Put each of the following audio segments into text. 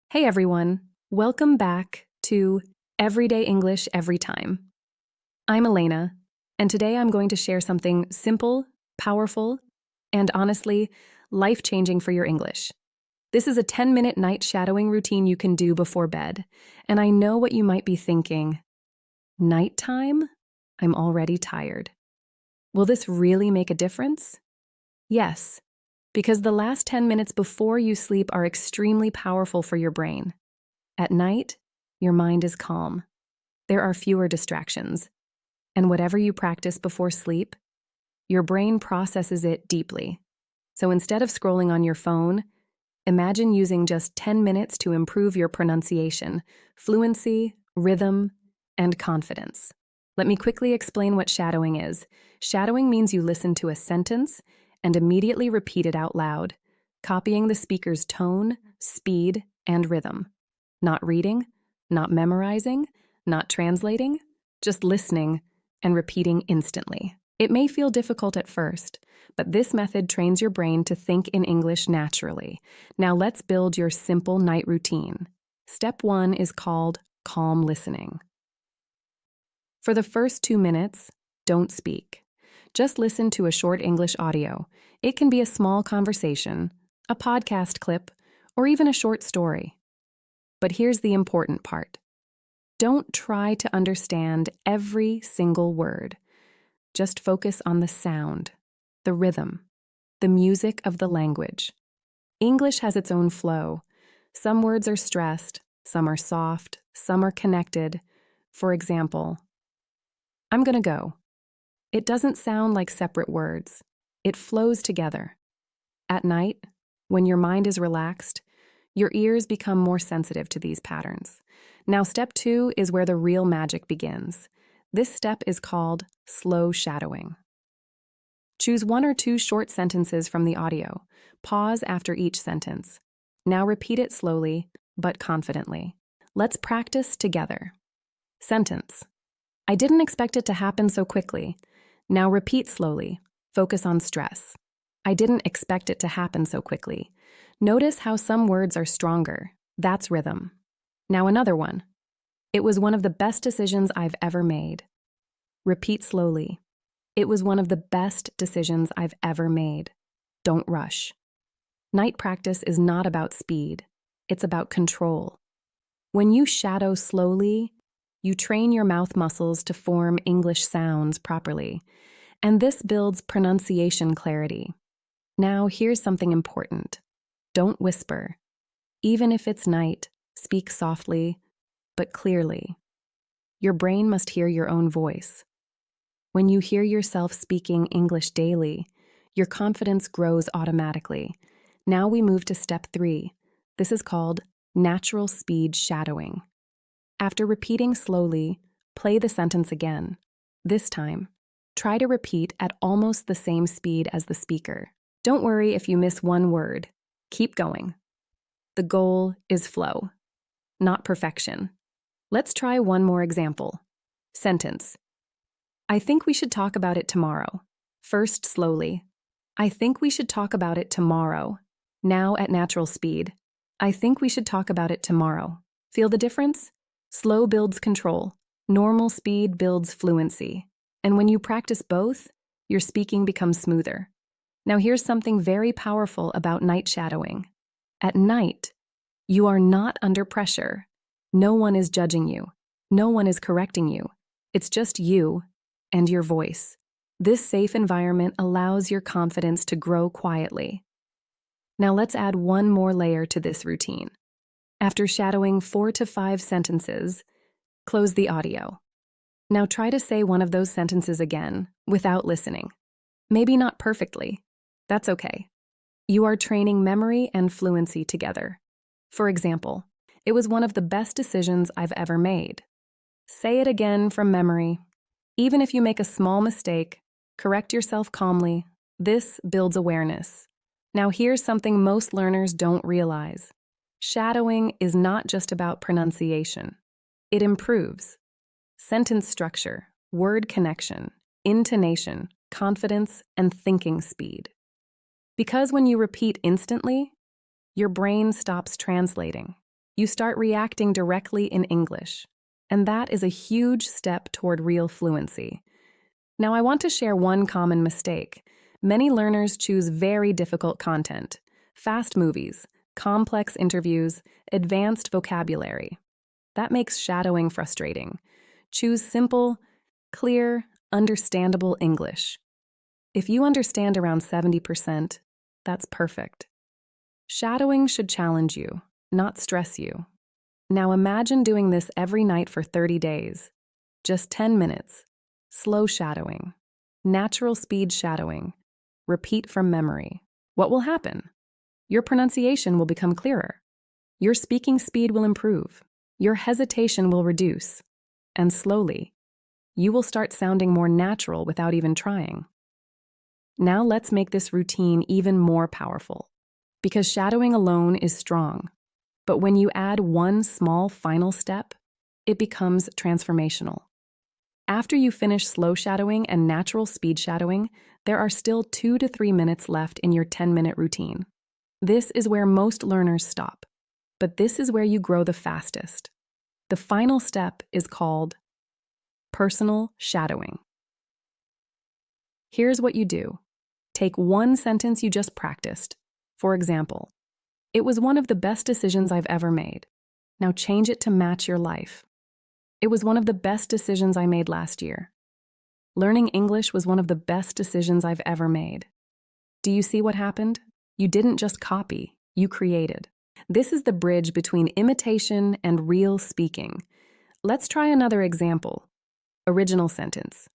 Hey everyone, welcome back to Everyday English Every Time. I'm Elena, and today I'm going to share something simple, powerful, and honestly, life-changing for your English. This is a 10-minute night shadowing routine you can do before bed, and I know what you might be thinking. Nighttime? I'm already tired. Will this really make a difference? Yes, because the last 10 minutes before you sleep are extremely powerful for your brain. At night, your mind is calm. There are fewer distractions. And whatever you practice before sleep, your brain processes it deeply. So instead of scrolling on your phone, imagine using just 10 minutes to improve your pronunciation, fluency, rhythm, and confidence. Let me quickly explain what shadowing is. Shadowing means you listen to a sentence and immediately repeat it out loud, copying the speaker's tone, speed, and rhythm. Not reading, not memorizing, not translating, just listening and repeating instantly. It may feel difficult at first, but this method trains your brain to think in English naturally. Now let's build your simple night routine. Step 1 is called calm listening. For the first 2 minutes, don't speak. Just listen to a short English audio. It can be a small conversation, a podcast clip, or even a short story. But here's the important part. Don't try to understand every single word. Just focus on the sound, the rhythm, the music of the language. English has its own flow. Some words are stressed, some are soft, some are connected. For example, I'm gonna go. It doesn't sound like separate words. It flows together. At night, when your mind is relaxed, your ears become more sensitive to these patterns. Now, step 2 is where the real magic begins. This step is called slow shadowing. Choose 1 or 2 short sentences from the audio. Pause after each sentence. Now repeat it slowly, but confidently. Let's practice together. Sentence. I didn't expect it to happen so quickly. Now repeat slowly. Focus on stress. I didn't expect it to happen so quickly. Notice how some words are stronger. That's rhythm. Now another one. It was one of the best decisions I've ever made. Repeat slowly. It was one of the best decisions I've ever made. Don't rush. Night practice is not about speed. It's about control. When you shadow slowly, you train your mouth muscles to form English sounds properly, and this builds pronunciation clarity. Now, here's something important. Don't whisper. Even if it's night, speak softly, but clearly. Your brain must hear your own voice. When you hear yourself speaking English daily, your confidence grows automatically. Now we move to step 3. This is called natural speed shadowing. After repeating slowly, play the sentence again. This time, try to repeat at almost the same speed as the speaker. Don't worry if you miss one word. Keep going. The goal is flow, not perfection. Let's try one more example. Sentence. I think we should talk about it tomorrow. First, slowly. I think we should talk about it tomorrow. Now at natural speed. I think we should talk about it tomorrow. Feel the difference? Slow builds control. Normal speed builds fluency. And when you practice both, your speaking becomes smoother. Now here's something very powerful about night shadowing. At night, you are not under pressure. No one is judging you. No one is correcting you. It's just you and your voice. This safe environment allows your confidence to grow quietly. Now let's add one more layer to this routine. After shadowing 4 to 5 sentences, close the audio. Now try to say one of those sentences again without listening. Maybe not perfectly. That's okay. You are training memory and fluency together. For example, it was one of the best decisions I've ever made. Say it again from memory. Even if you make a small mistake, correct yourself calmly. This builds awareness. Now here's something most learners don't realize. Shadowing is not just about pronunciation. It improves sentence structure, word connection, intonation, confidence, and thinking speed. Because when you repeat instantly, your brain stops translating. You start reacting directly in English. And that is a huge step toward real fluency. Now, I want to share one common mistake. Many learners choose very difficult content, fast movies, complex interviews, advanced vocabulary. That makes shadowing frustrating. Choose simple, clear, understandable English. If you understand around 70%, that's perfect. Shadowing should challenge you, not stress you. Now imagine doing this every night for 30 days. Just 10 minutes. Slow shadowing. Natural speed shadowing. Repeat from memory. What will happen? Your pronunciation will become clearer. Your speaking speed will improve. Your hesitation will reduce. And slowly, you will start sounding more natural without even trying. Now let's make this routine even more powerful. Because shadowing alone is strong. But when you add one small final step, it becomes transformational. After you finish slow shadowing and natural speed shadowing, there are still 2 to 3 minutes left in your 10-minute routine. This is where most learners stop, but this is where you grow the fastest. The final step is called personal shadowing. Here's what you do. Take one sentence you just practiced. For example, "It was one of the best decisions I've ever made." Now change it to match your life. "It was one of the best decisions I made last year." Learning English was one of the best decisions I've ever made. Do you see what happened? You didn't just copy, you created. This is the bridge between imitation and real speaking. Let's try another example. Original sentence.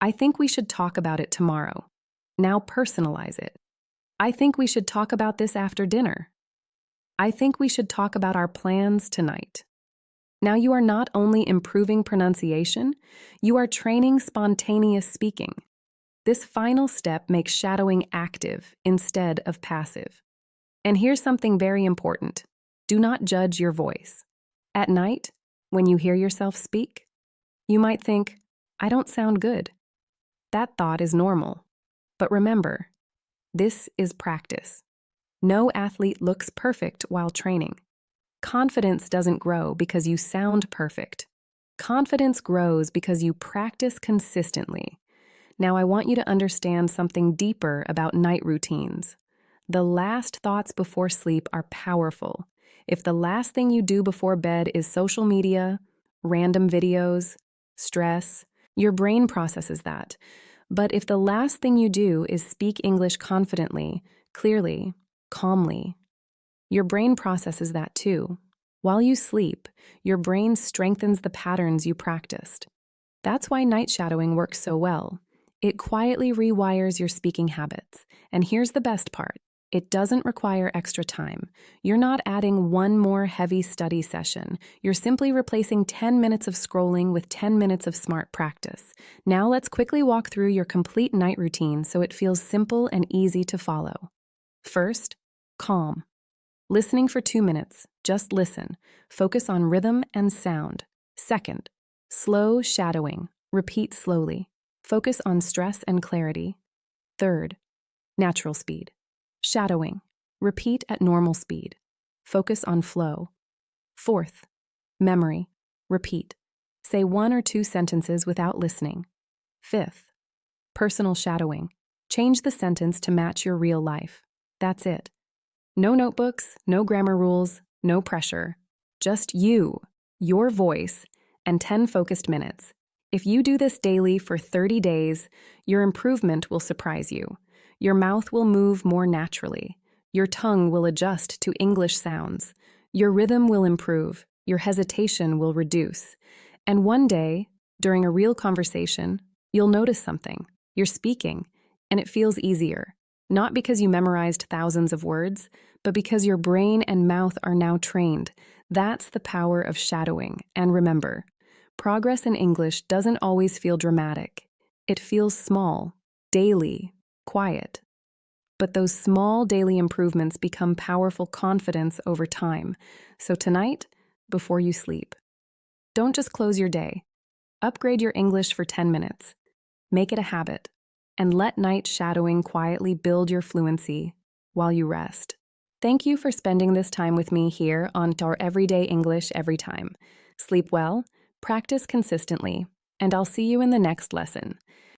"I think we should talk about it tomorrow." Now personalize it. "I think we should talk about this after dinner." "I think we should talk about our plans tonight." Now you are not only improving pronunciation, you are training spontaneous speaking. This final step makes shadowing active instead of passive. And here's something very important. Do not judge your voice. At night, when you hear yourself speak, you might think, "I don't sound good." That thought is normal. But remember, this is practice. No athlete looks perfect while training. Confidence doesn't grow because you sound perfect. Confidence grows because you practice consistently. Now I want you to understand something deeper about night routines. The last thoughts before sleep are powerful. If the last thing you do before bed is social media, random videos, stress, your brain processes that. But if the last thing you do is speak English confidently, clearly, calmly, your brain processes that too. While you sleep, your brain strengthens the patterns you practiced. That's why night shadowing works so well. It quietly rewires your speaking habits. And here's the best part. It doesn't require extra time. You're not adding one more heavy study session. You're simply replacing 10 minutes of scrolling with 10 minutes of smart practice. Now let's quickly walk through your complete night routine so it feels simple and easy to follow. First, calm. Listening for 2 minutes. Just listen. Focus on rhythm and sound. Second, slow shadowing. Repeat slowly. Focus on stress and clarity. Third, natural speed. Shadowing. Repeat at normal speed. Focus on flow. Fourth, memory. Repeat. Say 1 or 2 sentences without listening. Fifth, personal shadowing. Change the sentence to match your real life. That's it. No notebooks, no grammar rules, no pressure. Just you, your voice, and 10 focused minutes. If you do this daily for 30 days, your improvement will surprise you. Your mouth will move more naturally. Your tongue will adjust to English sounds. Your rhythm will improve. Your hesitation will reduce. And one day, during a real conversation, you'll notice something. You're speaking, and it feels easier. Not because you memorized thousands of words, but because your brain and mouth are now trained. That's the power of shadowing. And remember, progress in English doesn't always feel dramatic. It feels small, daily, quiet. But those small daily improvements become powerful confidence over time. So tonight, before you sleep, don't just close your day. Upgrade your English for 10 minutes. Make it a habit. And let night shadowing quietly build your fluency while you rest. Thank you for spending this time with me here on our Everyday English Every Time. Sleep well, practice consistently, and I'll see you in the next lesson.